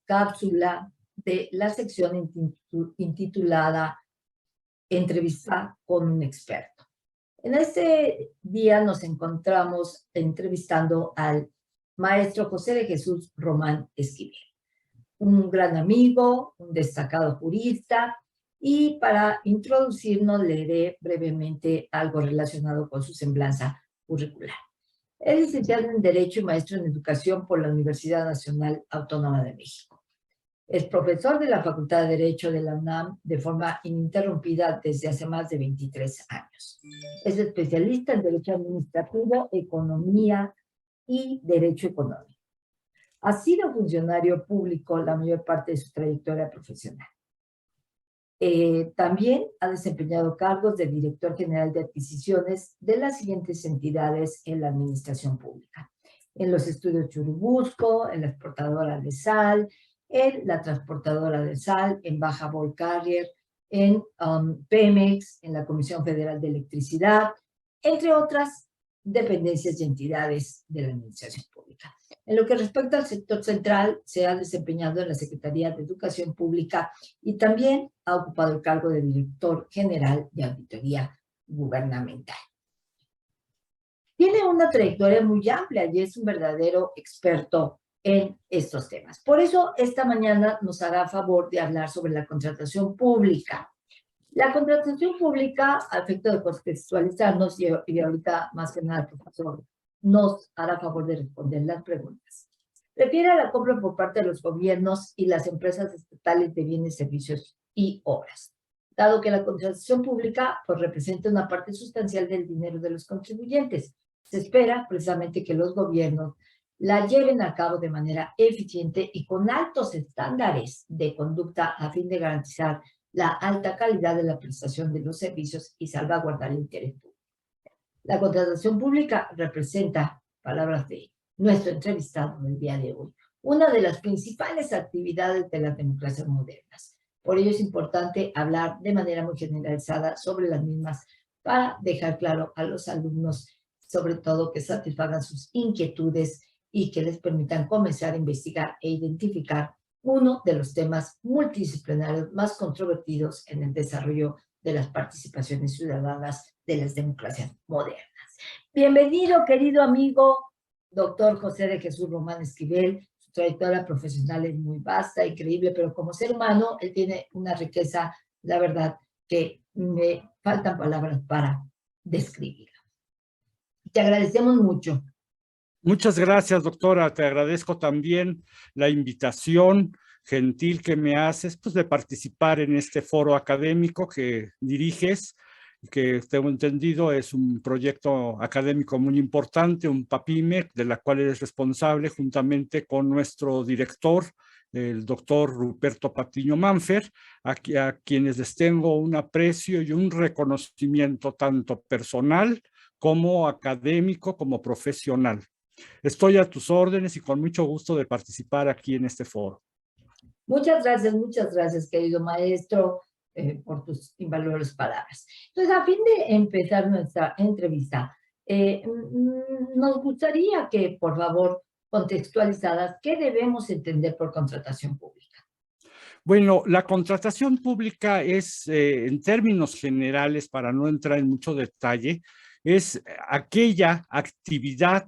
cápsula de la sección intitulada Entrevista con un experto. En este día nos encontramos entrevistando al maestro José de Jesús Román Esquivel, un gran amigo, un destacado jurista, y para introducirnos leeré brevemente algo relacionado con su semblanza curricular. Es licenciado en Derecho y maestro en Educación por la Universidad Nacional Autónoma de México. Es profesor de la Facultad de Derecho de la UNAM de forma ininterrumpida desde hace más de 23 años. Es especialista en Derecho Administrativo, Economía y Derecho Económico. Ha sido funcionario público la mayor parte de su trayectoria profesional. También ha desempeñado cargos de director general de adquisiciones de las siguientes entidades en la administración pública: en los estudios Churubusco, en la exportadora de sal, en la transportadora de sal, en Baja Ball Carrier, en Pemex, en la Comisión Federal de Electricidad, entre otras dependencias y entidades de la administración pública. En lo que respecta al sector central, se ha desempeñado en la Secretaría de Educación Pública y también ha ocupado el cargo de director general de Auditoría Gubernamental. Tiene una trayectoria muy amplia y es un verdadero experto en estos temas. Por eso, esta mañana nos hará favor de hablar sobre la contratación pública. La contratación pública, a efecto de contextualizarnos, y ahorita más que nada el profesor nos hará favor de responder las preguntas, refiere a la compra por parte de los gobiernos y las empresas estatales de bienes, servicios y obras. Dado que la contratación pública pues, representa una parte sustancial del dinero de los contribuyentes, se espera precisamente que los gobiernos la lleven a cabo de manera eficiente y con altos estándares de conducta a fin de garantizar la alta calidad de la prestación de los servicios y salvaguardar el interés público. La contratación pública representa, palabras de nuestro entrevistado del día de hoy, una de las principales actividades de las democracias modernas. Por ello es importante hablar de manera muy generalizada sobre las mismas para dejar claro a los alumnos, sobre todo, que satisfagan sus inquietudes y que les permitan comenzar a investigar e identificar uno de los temas multidisciplinarios más controvertidos en el desarrollo de las participaciones ciudadanas de las democracias modernas. Bienvenido, querido amigo, doctor José de Jesús Román Esquivel. Su trayectoria profesional es muy vasta, increíble, pero como ser humano, él tiene una riqueza, la verdad, que me faltan palabras para describirla. Te agradecemos mucho. Muchas gracias, doctora. Te agradezco también la invitación gentil que me haces, pues, de participar en este foro académico que diriges, que tengo entendido es un proyecto académico muy importante, un PAPIME, de la cual eres responsable juntamente con nuestro director, el doctor Ruperto Patiño Manfer, a quienes les tengo un aprecio y un reconocimiento tanto personal como académico, como profesional. Estoy a tus órdenes y con mucho gusto de participar aquí en este foro. Muchas gracias, querido maestro, por tus invaluables palabras. Entonces, a fin de empezar nuestra entrevista, nos gustaría que, por favor, contextualizadas, ¿qué debemos entender por contratación pública? Bueno, la contratación pública es, en términos generales, para no entrar en mucho detalle, es aquella actividad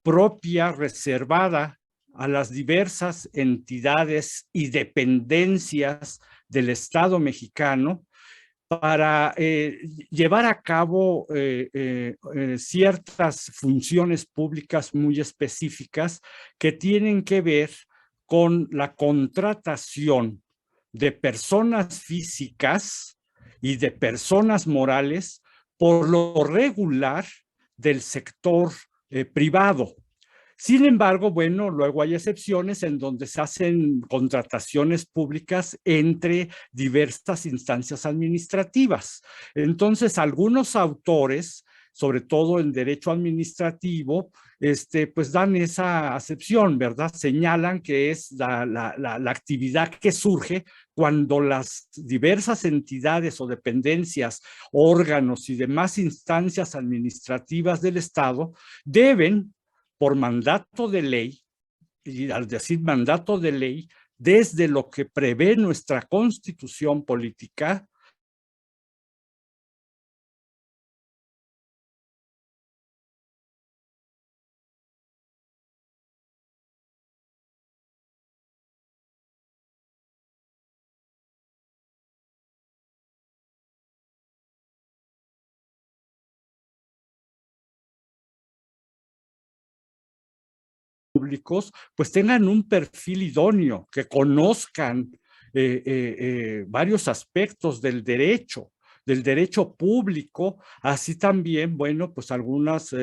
propia, reservada a las diversas entidades y dependencias del Estado mexicano para llevar a cabo ciertas funciones públicas muy específicas que tienen que ver con la contratación de personas físicas y de personas morales, por lo regular del sector privado. Sin embargo, bueno, luego hay excepciones en donde se hacen contrataciones públicas entre diversas instancias administrativas. Entonces, algunos autores, sobre todo en derecho administrativo, pues dan esa acepción, ¿verdad? Señalan que es la actividad que surge cuando las diversas entidades o dependencias, órganos y demás instancias administrativas del Estado deben, por mandato de ley, y al decir mandato de ley, desde lo que prevé nuestra constitución política, públicos, pues tengan un perfil idóneo, que conozcan varios aspectos del derecho público, así también, bueno, pues algunas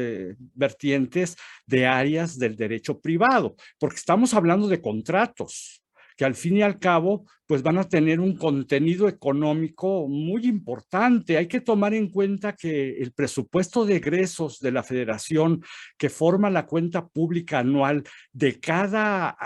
vertientes de áreas del derecho privado, porque estamos hablando de contratos que al fin y al cabo, pues van a tener un contenido económico muy importante. Hay que tomar en cuenta que el presupuesto de egresos de la Federación, que forma la cuenta pública anual de cada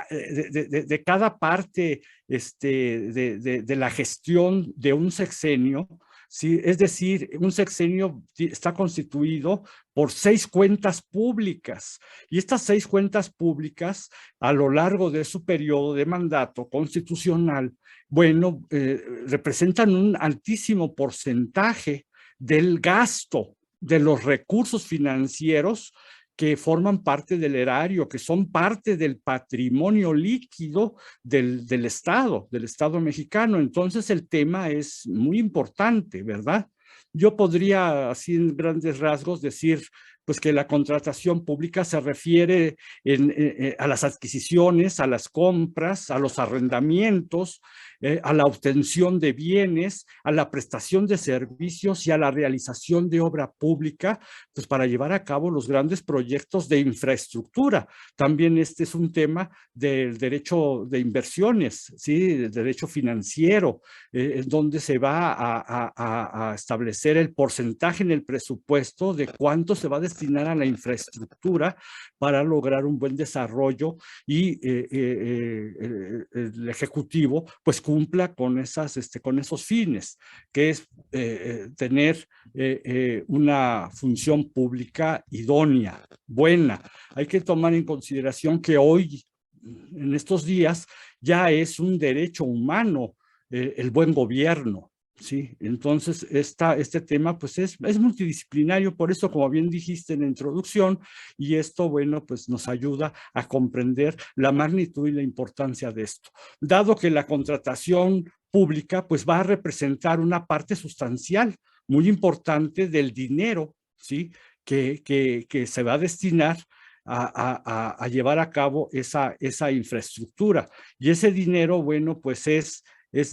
parte de la gestión de un sexenio, ¿sí? Es decir, un sexenio está constituido por 6 cuentas públicas, y estas 6 cuentas públicas a lo largo de su periodo de mandato constitucional, bueno, representan un altísimo porcentaje del gasto de los recursos financieros que forman parte del erario, que son parte del patrimonio líquido del Estado mexicano. Entonces el tema es muy importante, ¿verdad? Yo podría, así en grandes rasgos, decir pues que la contratación pública se refiere a las adquisiciones, a las compras, a los arrendamientos, a la obtención de bienes, a la prestación de servicios y a la realización de obra pública, pues para llevar a cabo los grandes proyectos de infraestructura. También este es un tema del derecho de inversiones, ¿sí? Del derecho financiero, donde se va a establecer el porcentaje en el presupuesto de cuánto se va a destinar a la infraestructura para lograr un buen desarrollo y el Ejecutivo pues cumpla con esos fines, que es tener una función pública idónea, buena. Hay que tomar en consideración que hoy, en estos días, ya es un derecho humano el buen gobierno, ¿sí? Entonces, este tema pues es multidisciplinario, por eso, como bien dijiste en la introducción, y esto, bueno, pues nos ayuda a comprender la magnitud y la importancia de esto. Dado que la contratación pública pues va a representar una parte sustancial, muy importante del dinero, ¿sí? Que se va a destinar a llevar a cabo esa infraestructura. Y ese dinero, bueno, pues es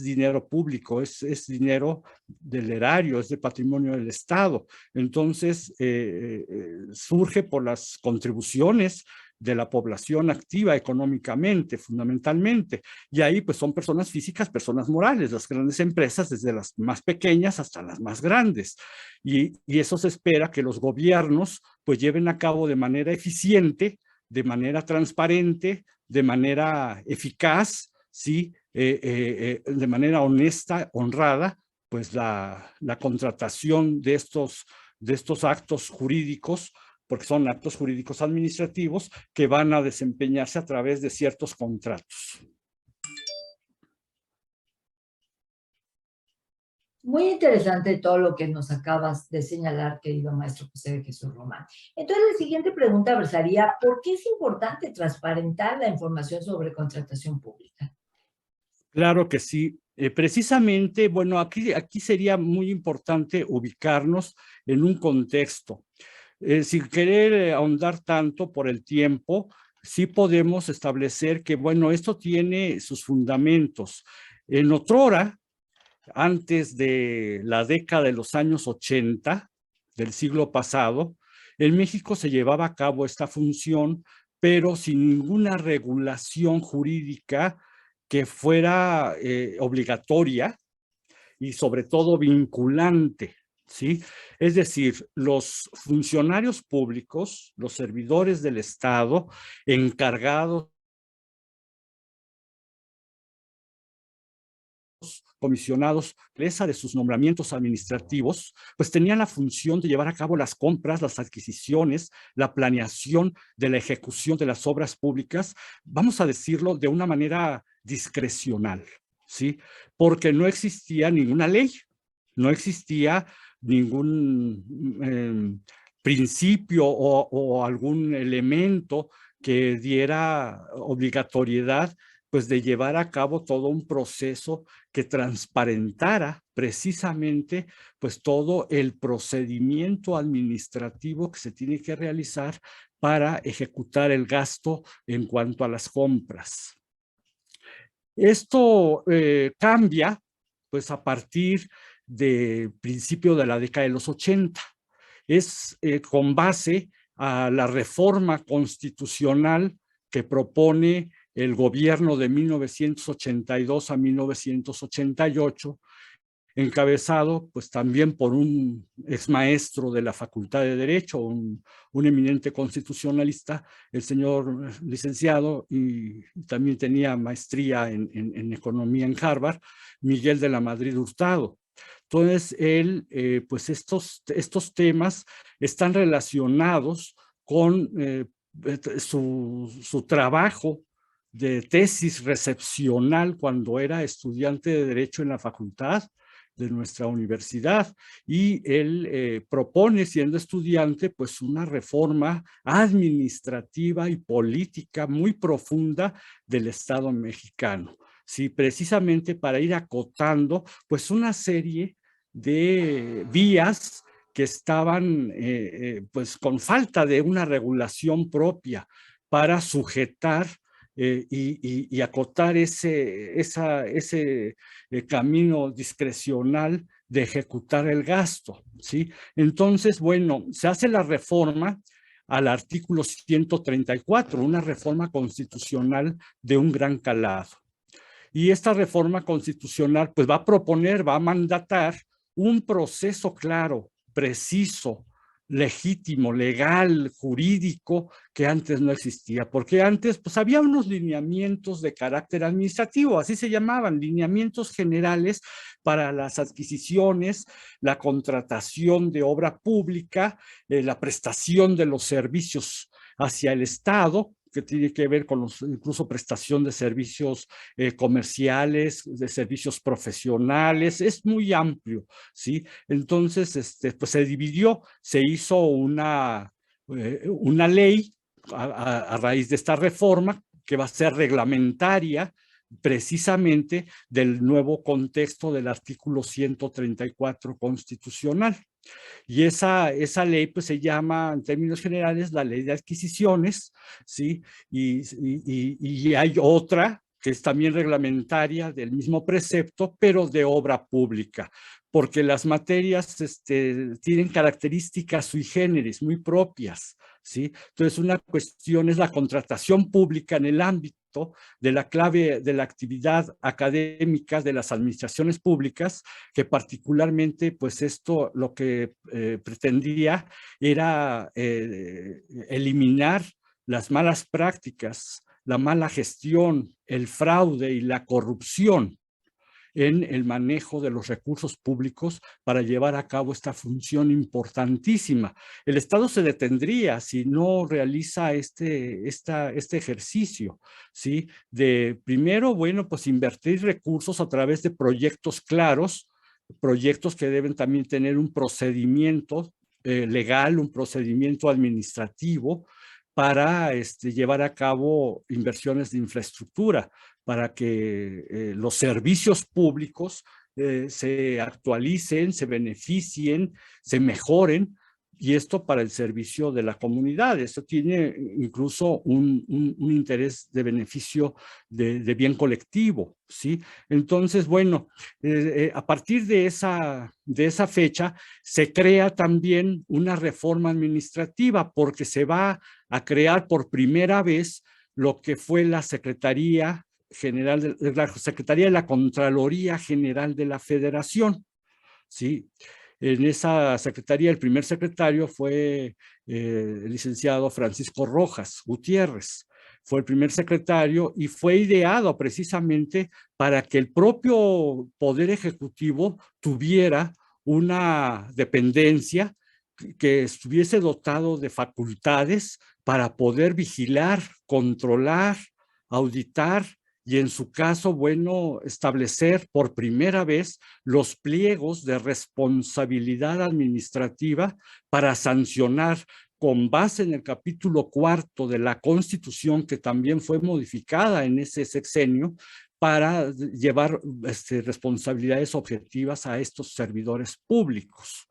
dinero público, es dinero del erario, es de patrimonio del Estado. Entonces, surge por las contribuciones de la población activa económicamente, fundamentalmente. Y ahí pues son personas físicas, personas morales, las grandes empresas, desde las más pequeñas hasta las más grandes. Y eso se espera que los gobiernos pues lleven a cabo de manera eficiente, de manera transparente, de manera eficaz, ¿sí? De manera honesta, honrada, pues la contratación de estos actos jurídicos, porque son actos jurídicos administrativos que van a desempeñarse a través de ciertos contratos. Muy interesante todo lo que nos acabas de señalar, querido maestro José de Jesús Román. Entonces, la siguiente pregunta versaría, ¿por qué es importante transparentar la información sobre contratación pública? Claro que sí. Precisamente, bueno, aquí sería muy importante ubicarnos en un contexto. Sin querer ahondar tanto por el tiempo, sí podemos establecer que, bueno, esto tiene sus fundamentos. En otrora, antes de la década de los años 80 del siglo pasado, en México se llevaba a cabo esta función, pero sin ninguna regulación jurídica que fuera obligatoria y sobre todo vinculante, ¿sí? Es decir, los funcionarios públicos, los servidores del Estado, encargados, comisionados, presa de sus nombramientos administrativos, pues tenían la función de llevar a cabo las compras, las adquisiciones, la planeación de la ejecución de las obras públicas, vamos a decirlo de una manera discrecional, ¿sí? Porque no existía ninguna ley, no existía ningún principio o algún elemento que diera obligatoriedad pues de llevar a cabo todo un proceso que transparentara precisamente pues todo el procedimiento administrativo que se tiene que realizar para ejecutar el gasto en cuanto a las compras. Esto cambia pues a partir del principio de la década de los 80. Es con base a la reforma constitucional que propone el gobierno de 1982 a 1988, encabezado pues también por un exmaestro de la Facultad de Derecho, un eminente constitucionalista, el señor licenciado, y también tenía maestría en economía en Harvard, Miguel de la Madrid Hurtado. Entonces, él, pues estos temas están relacionados con su trabajo de tesis recepcional cuando era estudiante de Derecho en la facultad de nuestra universidad, y él propone, siendo estudiante, pues una reforma administrativa y política muy profunda del Estado mexicano, sí, precisamente para ir acotando pues una serie de vías que estaban pues con falta de una regulación propia para sujetar y acotar ese camino discrecional de ejecutar el gasto, ¿sí? Entonces, bueno, se hace la reforma al artículo 134, una reforma constitucional de un gran calado. Y esta reforma constitucional pues va a proponer, va a mandatar un proceso claro, preciso, legítimo, legal, jurídico, que antes no existía, porque antes pues había unos lineamientos de carácter administrativo, así se llamaban, lineamientos generales para las adquisiciones, la contratación de obra pública, la prestación de los servicios hacia el Estado, que tiene que ver con incluso prestación de servicios comerciales, de servicios profesionales, es muy amplio, ¿sí? Entonces, pues se dividió, se hizo una ley a raíz de esta reforma que va a ser reglamentaria precisamente del nuevo contexto del artículo 134 constitucional. Y esa ley pues se llama en términos generales la ley de adquisiciones, ¿sí? Y hay otra que es también reglamentaria del mismo precepto, pero de obra pública, porque las materias tienen características sui generis, muy propias, ¿sí? Entonces una cuestión es la contratación pública en el ámbito de la clave de la actividad académica de las administraciones públicas, que particularmente pues esto lo que pretendía era eliminar las malas prácticas, la mala gestión, el fraude y la corrupción en el manejo de los recursos públicos para llevar a cabo esta función importantísima. El Estado se detendría si no realiza este ejercicio, ¿sí? De primero, bueno, pues invertir recursos a través de proyectos claros, proyectos que deben también tener un procedimiento legal, un procedimiento administrativo para llevar a cabo inversiones de infraestructura, para que los servicios públicos se actualicen, se beneficien, se mejoren, y esto para el servicio de la comunidad. Esto tiene incluso un interés de beneficio de bien colectivo, ¿sí? Entonces, bueno, a partir de esa fecha se crea también una reforma administrativa, porque se va a crear por primera vez lo que fue la Secretaría General de la Secretaría de la Contraloría General de la Federación, ¿sí? En esa secretaría, el primer secretario fue el licenciado Francisco Rojas Gutiérrez. Fue el primer secretario y fue ideado precisamente para que el propio Poder Ejecutivo tuviera una dependencia que estuviese dotado de facultades para poder vigilar, controlar, auditar y en su caso, bueno, establecer por primera vez los pliegos de responsabilidad administrativa para sancionar con base en el capítulo 4 de la Constitución, que también fue modificada en ese sexenio, para llevar responsabilidades objetivas a estos servidores públicos.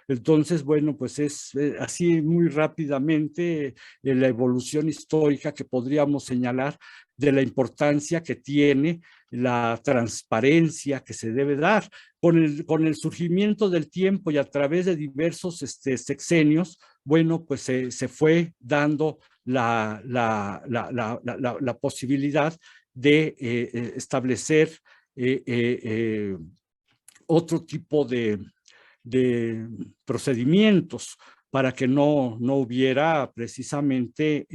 Entonces, bueno, pues es así muy rápidamente la evolución histórica que podríamos señalar de la importancia que tiene la transparencia que se debe dar. Con el surgimiento del tiempo y a través de diversos sexenios, bueno, pues se fue dando la posibilidad de establecer otro tipo de procedimientos para que no hubiera precisamente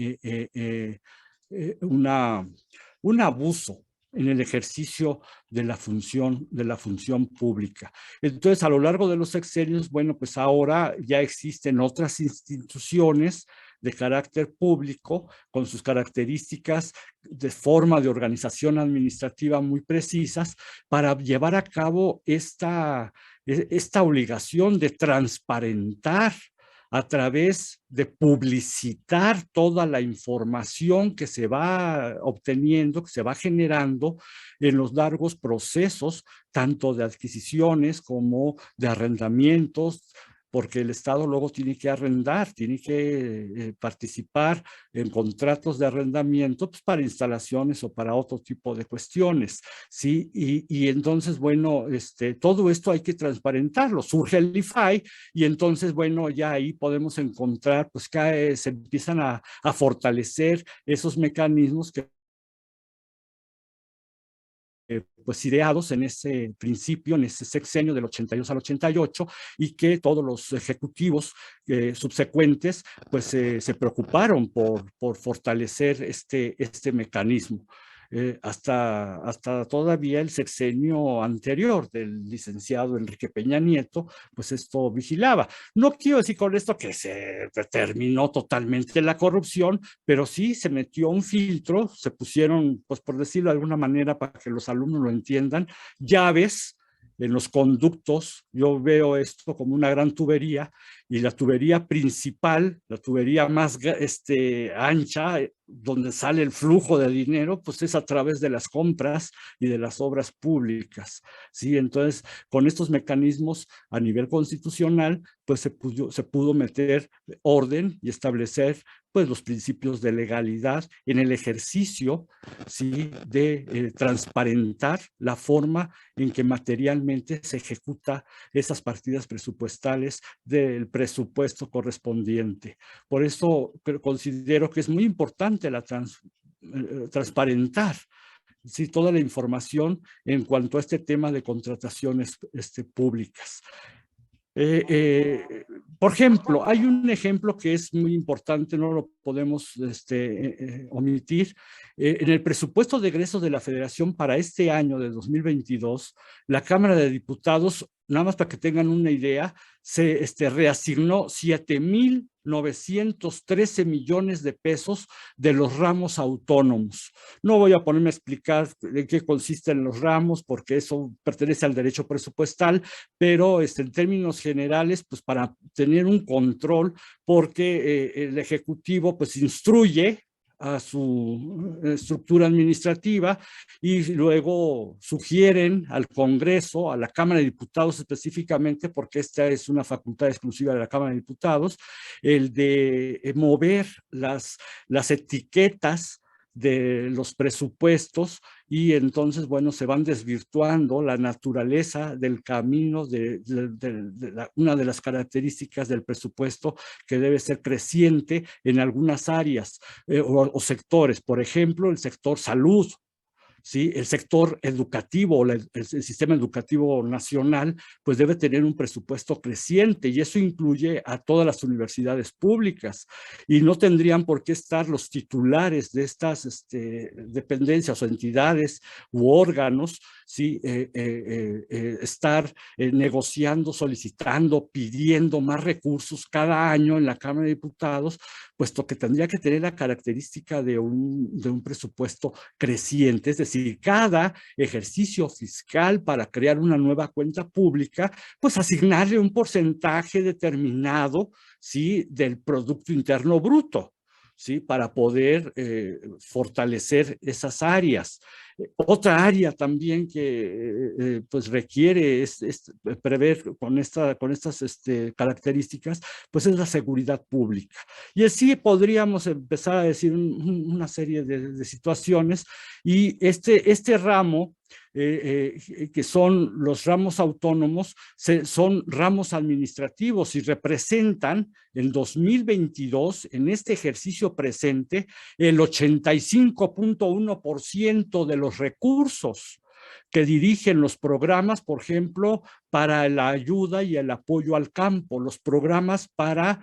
un abuso en el ejercicio de la función pública. Entonces, a lo largo de los sexenios, bueno, pues ahora ya existen otras instituciones de carácter público con sus características de forma de organización administrativa muy precisas para llevar a cabo esta obligación de transparentar a través de publicitar toda la información que se va obteniendo, que se va generando en los largos procesos, tanto de adquisiciones como de arrendamientos, porque el Estado luego tiene que arrendar, tiene que participar en contratos de arrendamiento pues, para instalaciones o para otro tipo de cuestiones, ¿sí? Y entonces, bueno, todo esto hay que transparentarlo. Surge el IFAI y entonces, bueno, ya ahí podemos encontrar, pues, que se empiezan a fortalecer esos mecanismos que pues ideados en ese principio, en ese sexenio del 82 al 88, y que todos los ejecutivos subsecuentes pues se preocuparon por fortalecer este mecanismo. Hasta todavía el sexenio anterior del licenciado Enrique Peña Nieto, pues esto vigilaba. No quiero decir con esto que se terminó totalmente la corrupción, pero sí se metió un filtro, se pusieron, pues por decirlo de alguna manera, para que los alumnos lo entiendan, llaves en los conductos. Yo veo esto como una gran tubería y la tubería principal, la tubería más ancha, donde sale el flujo de dinero, pues es a través de las compras y de las obras públicas, ¿sí? Entonces, con estos mecanismos a nivel constitucional, pues se pudo meter orden y establecer pues los principios de legalidad en el ejercicio, ¿sí? De transparentar la forma en que materialmente se ejecuta esas partidas presupuestales del presupuesto correspondiente. Por eso considero que es muy importante transparentar, ¿sí? Toda la información en cuanto a este tema de contrataciones públicas. Por ejemplo, hay un ejemplo que es muy importante, no lo podemos omitir. En el presupuesto de egresos de la Federación para este año de 2022, la Cámara de Diputados, nada más para que tengan una idea, se reasignó 7,913 millones de pesos de los ramos autónomos. No voy a ponerme a explicar en qué consisten los ramos, porque eso pertenece al derecho presupuestal, pero en términos generales, pues para tener un control, porque el Ejecutivo pues instruye a su estructura administrativa y luego sugieren al Congreso, a la Cámara de Diputados específicamente, porque esta es una facultad exclusiva de la Cámara de Diputados, el de mover las etiquetas de los presupuestos y entonces, bueno, se van desvirtuando la naturaleza del camino una de las características del presupuesto que debe ser creciente en algunas áreas o sectores, por ejemplo, el sector salud, ¿sí? El sector educativo o el sistema educativo nacional pues debe tener un presupuesto creciente y eso incluye a todas las universidades públicas y no tendrían por qué estar los titulares de estas dependencias o entidades u órganos, ¿sí? Estar negociando, solicitando, pidiendo más recursos cada año en la Cámara de Diputados, puesto que tendría que tener la característica de un presupuesto creciente, es decir, cada ejercicio fiscal para crear una nueva cuenta pública, pues asignarle un porcentaje determinado, ¿sí?, del Producto Interno Bruto, ¿sí?, para poder fortalecer esas áreas. Otra área también que pues requiere prever con estas características, pues es la seguridad pública. Y así podríamos empezar a decir una serie de situaciones, y este ramo, que son los ramos autónomos, son ramos administrativos y representan en 2022, en este ejercicio presente, el 85.1% de los recursos que dirigen los programas, por ejemplo, para la ayuda y el apoyo al campo, los programas para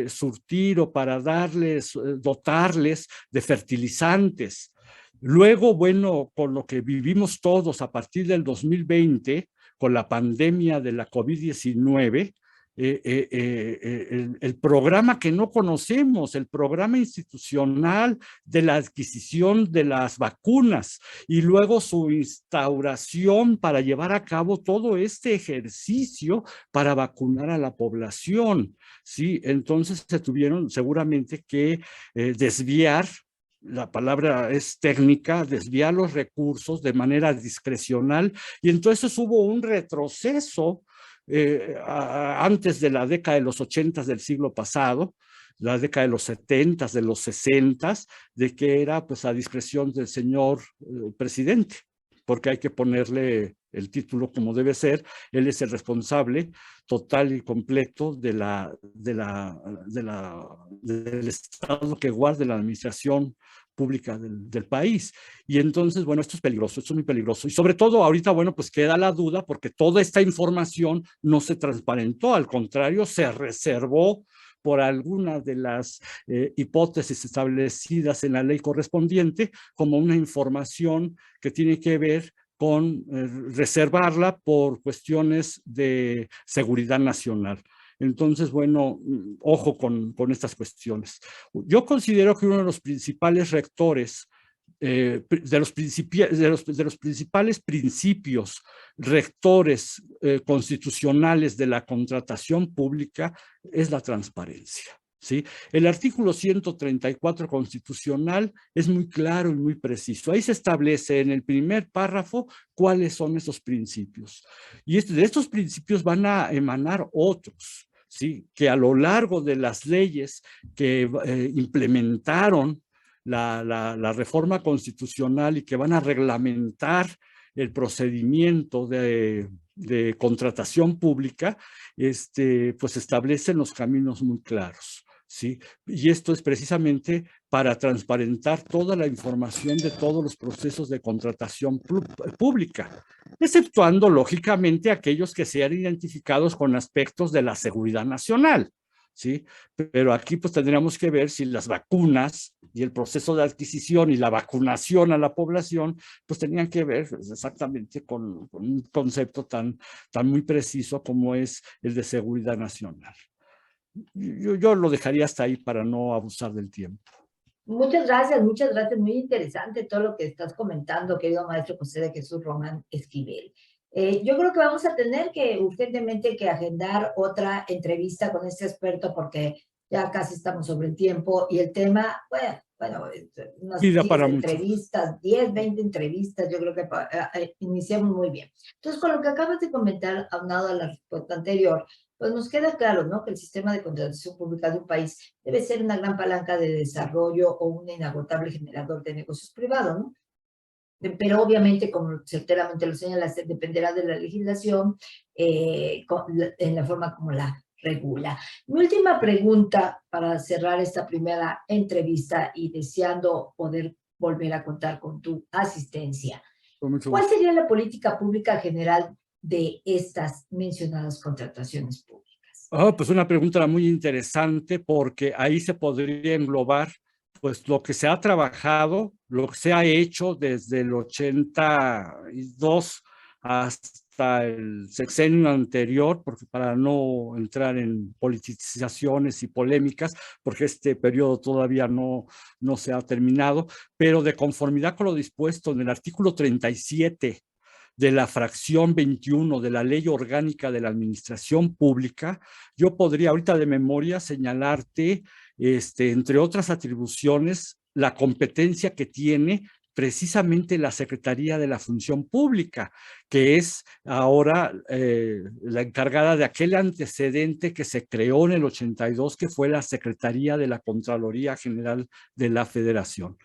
surtir o para dotarles de fertilizantes. Luego, bueno, con lo que vivimos todos a partir del 2020, con la pandemia de la COVID-19, el programa que no conocemos, el programa institucional de la adquisición de las vacunas, y luego su instauración para llevar a cabo todo este ejercicio para vacunar a la población, ¿sí? Entonces se tuvieron seguramente que desviar, la palabra es técnica, desviar los recursos de manera discrecional, y entonces hubo un retroceso antes de la década de los 80 del siglo pasado, la década de los 70, de los 60, de que era pues a discreción del señor presidente, porque hay que ponerle el título como debe ser. Él es el responsable total y completo del Estado que guarda la administración pública del país. Y entonces, bueno, esto es muy peligroso. Y sobre todo ahorita, bueno, pues queda la duda porque toda esta información no se transparentó, al contrario, se reservó por alguna de las hipótesis establecidas en la ley correspondiente como una información que tiene que ver con reservarla por cuestiones de seguridad nacional. Entonces, bueno, ojo con estas cuestiones. Yo considero que uno de los principales rectores, de los principales principios rectores constitucionales de la contratación pública es la transparencia, ¿sí? El artículo 134 constitucional es muy claro y muy preciso. Ahí se establece en el primer párrafo cuáles son esos principios. Y de estos principios van a emanar otros, ¿sí?, que a lo largo de las leyes que implementaron la reforma constitucional y que van a reglamentar el procedimiento de contratación pública, pues establecen los caminos muy claros, ¿sí? Y esto es precisamente para transparentar toda la información de todos los procesos de contratación pública, exceptuando, lógicamente, aquellos que sean identificados con aspectos de la seguridad nacional, ¿sí? Pero aquí pues tendríamos que ver si las vacunas y el proceso de adquisición y la vacunación a la población pues tenían que ver exactamente con un concepto tan muy preciso como es el de seguridad nacional. Yo lo dejaría hasta ahí para no abusar del tiempo. Muchas gracias, muy interesante todo lo que estás comentando, querido maestro José de Jesús Román Esquivel. Yo creo que vamos a tener que urgentemente que agendar otra entrevista con este experto porque ya casi estamos sobre el tiempo y el tema, bueno, unas 10 entrevistas, 10, 20 entrevistas, yo creo que iniciamos muy bien. Entonces, con lo que acabas de comentar, aunado a la respuesta anterior, pues nos queda claro, ¿no?, que el sistema de contratación pública de un país debe ser una gran palanca de desarrollo o un inagotable generador de negocios privados, ¿no? Pero obviamente, como certeramente lo señalaste, dependerá de la legislación en la forma como la regula. Mi última pregunta para cerrar esta primera entrevista y deseando poder volver a contar con tu asistencia. ¿Cuál sería la política pública general de estas mencionadas contrataciones públicas? Pues una pregunta muy interesante porque ahí se podría englobar pues lo que se ha trabajado, lo que se ha hecho desde el 82 hasta hasta el sexenio anterior, porque para no entrar en politizaciones y polémicas, porque este periodo todavía no se ha terminado, pero de conformidad con lo dispuesto en el artículo 37 de la fracción 21 de la Ley Orgánica de la Administración Pública, yo podría ahorita de memoria señalarte, entre otras atribuciones, la competencia que tiene precisamente la Secretaría de la Función Pública, que es ahora la encargada de aquel antecedente que se creó en el 82, que fue la Secretaría de la Contraloría General de la Federación.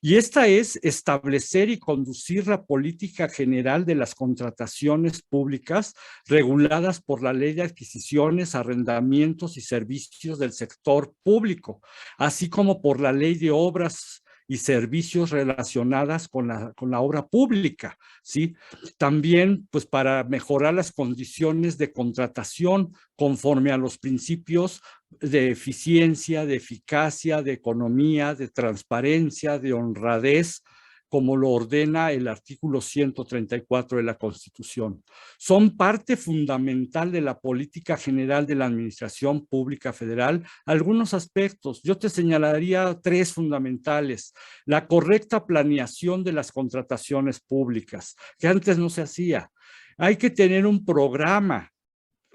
Y esta es establecer y conducir la política general de las contrataciones públicas reguladas por la Ley de Adquisiciones, Arrendamientos y Servicios del Sector Público, así como por la Ley de Obras y servicios relacionadas con la obra pública, ¿sí? También, pues, para mejorar las condiciones de contratación conforme a los principios de eficiencia, de eficacia, de economía, de transparencia, de honradez, como lo ordena el artículo 134 de la Constitución. Son parte fundamental de la política general de la Administración Pública Federal algunos aspectos. Yo te señalaría tres fundamentales. La correcta planeación de las contrataciones públicas, que antes no se hacía. Hay que tener un programa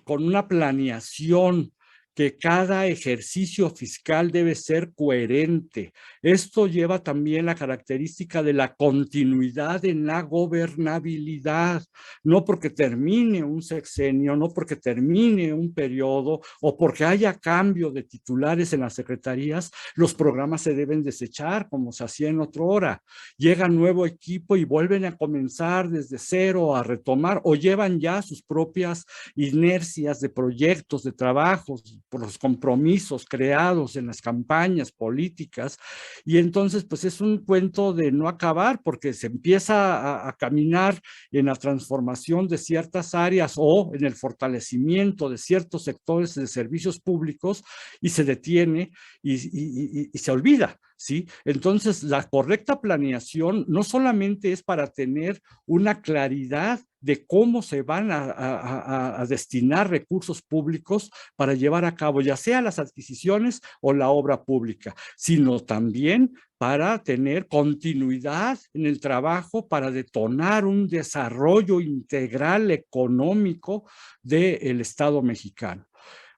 con una planeación, que cada ejercicio fiscal debe ser coherente. Esto lleva también la característica de la continuidad en la gobernabilidad, no porque termine un sexenio, no porque termine un periodo o porque haya cambio de titulares en las secretarías, los programas se deben desechar como se hacía en otra hora. Llega nuevo equipo y vuelven a comenzar desde cero a retomar o llevan ya sus propias inercias de proyectos, de trabajos, por los compromisos creados en las campañas políticas, y entonces pues es un cuento de no acabar, porque se empieza a caminar en la transformación de ciertas áreas o en el fortalecimiento de ciertos sectores de servicios públicos y se detiene y se olvida, ¿sí? Entonces la correcta planeación no solamente es para tener una claridad de cómo se van a destinar recursos públicos para llevar a cabo ya sea las adquisiciones o la obra pública, sino también para tener continuidad en el trabajo, para detonar un desarrollo integral económico del Estado mexicano.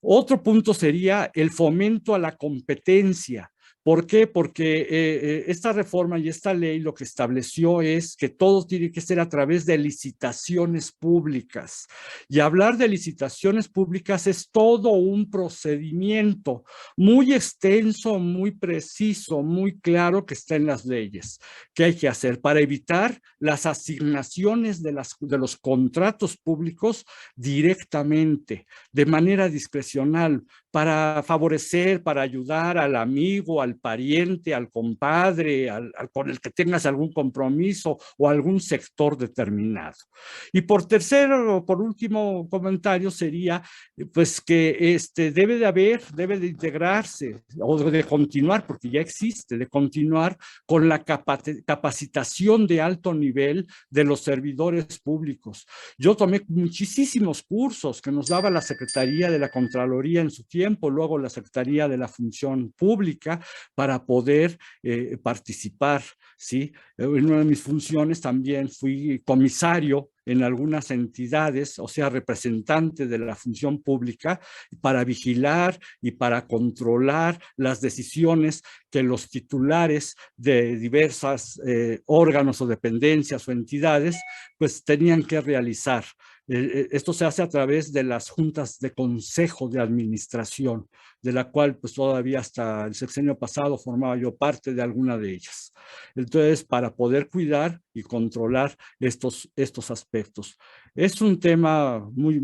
Otro punto sería el fomento a la competencia. ¿Por qué? Porque esta reforma y esta ley lo que estableció es que todo tiene que ser a través de licitaciones públicas. Y hablar de licitaciones públicas es todo un procedimiento muy extenso, muy preciso, muy claro que está en las leyes. ¿Qué hay que hacer? Para evitar las asignaciones de los contratos públicos directamente, de manera discrecional, para favorecer, para ayudar al amigo, al pariente, al compadre, con el que tengas algún compromiso o algún sector determinado. Y por tercero, por último comentario sería pues que debe de integrarse o de continuar, porque ya existe, de continuar con la capacitación de alto nivel de los servidores públicos. Yo tomé muchísimos cursos que nos daba la Secretaría de la Contraloría en su tiempo, luego la Secretaría de la Función Pública, para poder participar, ¿sí? En una de mis funciones también fui comisario en algunas entidades, o sea, representante de la función pública, para vigilar y para controlar las decisiones que los titulares de diversos órganos o dependencias o entidades, pues tenían que realizar. Esto se hace a través de las juntas de consejo de administración, de la cual pues todavía hasta el sexenio pasado formaba yo parte de alguna de ellas. Entonces, para poder cuidar y controlar estos aspectos. Es un tema muy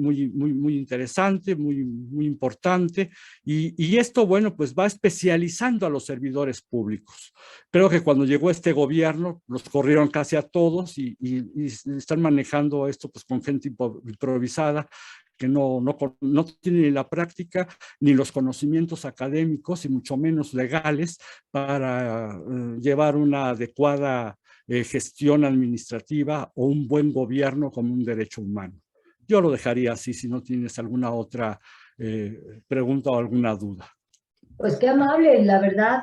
interesante, muy importante, y esto, bueno, pues va especializando a los servidores públicos. Creo que cuando llegó este gobierno, los corrieron casi a todos y están manejando esto pues con gente improvisada, que no tiene ni la práctica ni los conocimientos académicos y mucho menos legales para llevar una adecuada gestión administrativa o un buen gobierno como un derecho humano. Yo lo dejaría así si no tienes alguna otra pregunta o alguna duda. Pues qué amable, la verdad,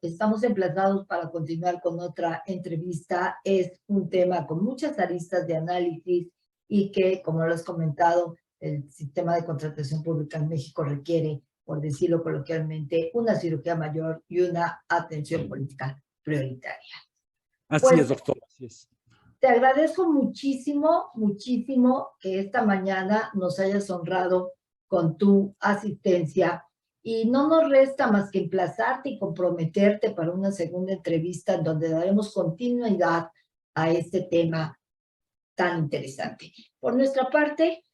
estamos emplazados para continuar con otra entrevista. Es un tema con muchas aristas de análisis y que, como lo has comentado, el sistema de contratación pública en México requiere, por decirlo coloquialmente, una cirugía mayor y una atención política prioritaria. Así es, doctor, así es. Te agradezco muchísimo, muchísimo que esta mañana nos hayas honrado con tu asistencia. Y no nos resta más que emplazarte y comprometerte para una segunda entrevista en donde daremos continuidad a este tema tan interesante. Por nuestra parte,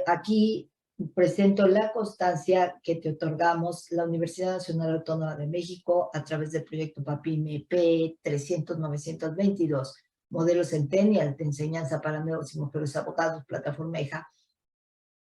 aquí presento la constancia que te otorgamos la Universidad Nacional Autónoma de México a través del proyecto PAPIME P 300-922, modelo Centennial de enseñanza para nuevos y mujeres abogados, plataforma EJA.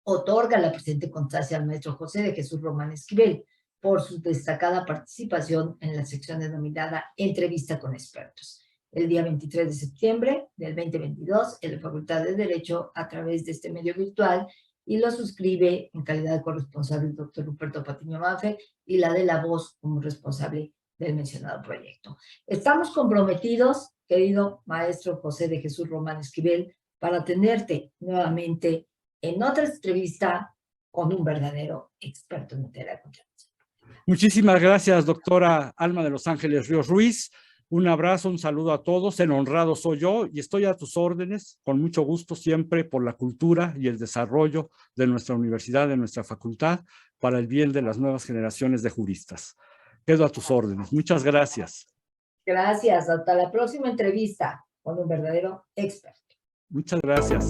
Otorga la presente constancia al maestro José de Jesús Román Esquivel por su destacada participación en la sección denominada Entrevista con Expertos. El día 23 de septiembre del 2022, en la Facultad de Derecho, a través de este medio virtual, y lo suscribe en calidad de corresponsable el doctor Ruperto Patiño Mafe y la de la voz como responsable del mencionado proyecto. Estamos comprometidos, querido maestro José de Jesús Román Esquivel, para tenerte nuevamente en otra entrevista con un verdadero experto en materia de contratación. Muchísimas gracias, doctora Alma de Los Ángeles Ríos Ruiz. Un abrazo, un saludo a todos. El honrado soy yo y estoy a tus órdenes, con mucho gusto siempre, por la cultura y el desarrollo de nuestra universidad, de nuestra facultad, para el bien de las nuevas generaciones de juristas. Quedo a tus órdenes. Muchas gracias. Gracias. Hasta la próxima entrevista con un verdadero experto. Muchas gracias.